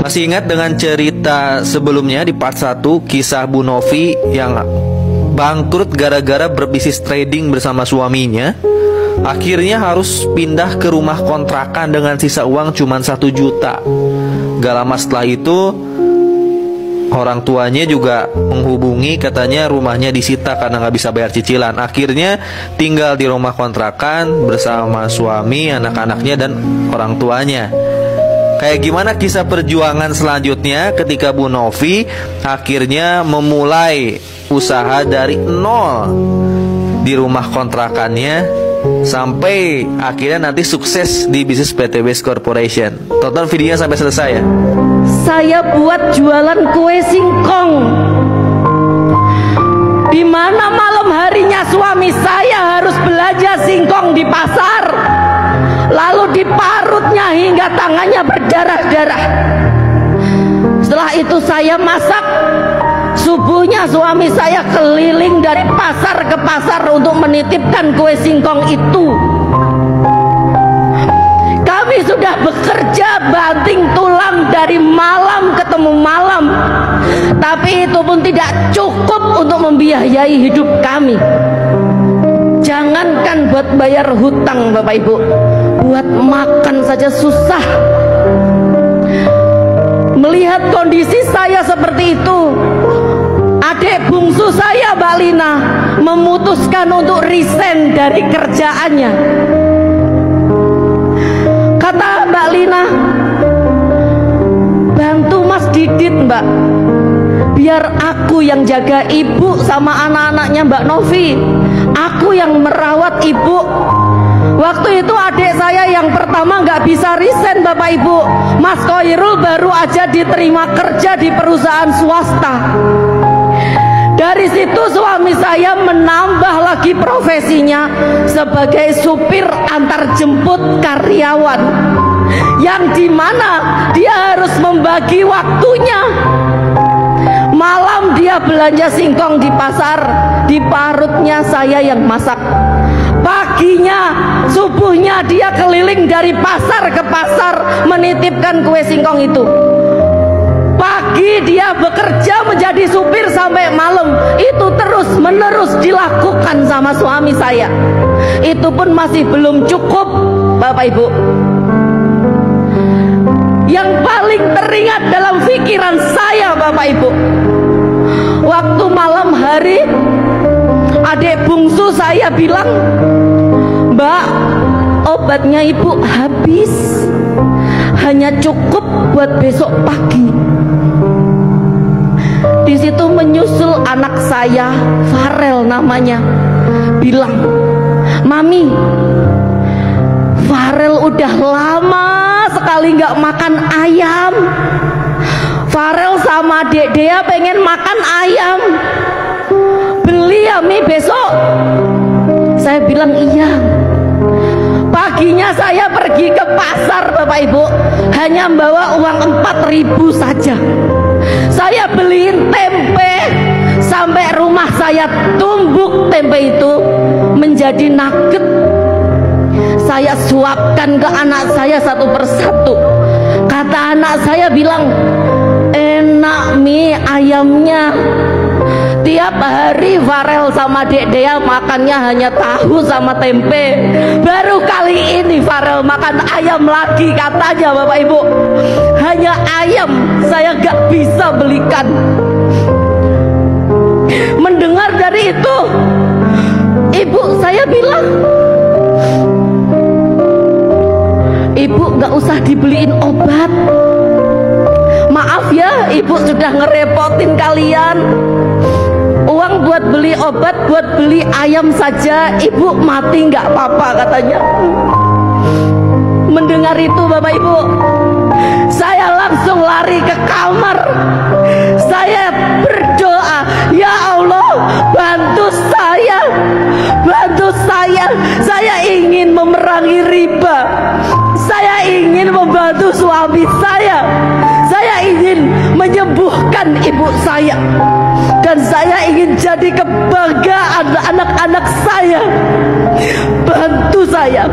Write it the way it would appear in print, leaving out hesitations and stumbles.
Masih ingat dengan cerita sebelumnya di part 1, kisah Bu Novi yang bangkrut gara-gara berbisnis trading bersama suaminya. Akhirnya harus pindah ke rumah kontrakan dengan sisa uang cuma 1 juta. Gak lama setelah itu orang tuanya juga menghubungi, katanya rumahnya disita karena gak bisa bayar cicilan. Akhirnya tinggal di rumah kontrakan bersama suami, anak-anaknya, dan orang tuanya. Kayak gimana kisah perjuangan selanjutnya ketika Bu Novi akhirnya memulai usaha dari nol di rumah kontrakannya sampai akhirnya nanti sukses di bisnis PT Best Corporation. Tonton videonya sampai selesai ya. Saya buat jualan kue singkong, di mana malam harinya suami saya harus belanja singkong di pasar, lalu diparutnya hingga tangannya berdarah-darah. Setelah itu saya masak. Subuhnya suami saya keliling dari pasar ke pasar untuk menitipkan kue singkong itu. Kami sudah bekerja banting tulang dari malam ketemu malam, tapi itu pun tidak cukup untuk membiayai hidup kami. Jangankan buat bayar hutang Bapak Ibu, buat makan saja susah. Melihat kondisi saya seperti itu, adik bungsu saya Mbak Lina memutuskan untuk resign dari kerjaannya. Kata Mbak Lina, bantu Mas Didit Mbak, biar aku yang jaga ibu sama anak-anaknya Mbak Novi, aku yang merawat ibu. Waktu itu adik saya yang pertama nggak bisa resign Bapak Ibu. Mas Koirul baru aja diterima kerja di perusahaan swasta. Dari situ suami saya menambah lagi profesinya sebagai supir antar jemput karyawan, yang dimana dia harus membagi waktunya. Malam dia belanja singkong di pasar, di parutnya saya yang masak. Paginya, subuhnya dia keliling dari pasar ke pasar menitipkan kue singkong itu. Pagi dia bekerja menjadi supir sampai malam. Itu terus menerus dilakukan sama suami saya. Itu pun masih belum cukup Bapak Ibu. Yang paling teringat dalam pikiran saya Bapak Ibu, waktu malam hari adik bungsu saya bilang, Mbak, obatnya ibu habis, hanya cukup buat besok pagi. Di situ menyusul anak saya, Farel namanya, bilang, Mami, Farel udah lama sekali nggak makan ayam. Farel sama Dek Dea pengen makan ayam. Beli ya Mi besok. Saya bilang iya. Paginya saya pergi ke pasar Bapak Ibu, hanya bawa uang 4.000 saja. Saya beliin tempe, sampai rumah saya tumbuk tempe itu menjadi nugget. Saya suapkan ke anak saya satu persatu. Kata anak saya bilang, enak Mi ayamnya. Tiap hari Farel sama Dek Dea makannya hanya tahu sama tempe. Baru kali ini Farel makan ayam lagi katanya Bapak Ibu. Hanya ayam saya gak bisa belikan. Mendengar dari itu, ibu saya bilang, Ibu gak usah dibeliin obat. Maaf ya, ibu sudah ngerepotin kalian. Uang buat beli obat, buat beli ayam saja ibu mati nggak apa-apa katanya. Mendengar itu Bapak Ibu, saya langsung lari ke kamar. Saya berdoa, ya Allah, bantu saya, bantu saya. Saya ingin memerangi riba. Saya ingin membantu suami saya. Saya ingin menyembuhkan ibu saya. Dan saya ingin jadi kebanggaan anak-anak saya. Bantu saya.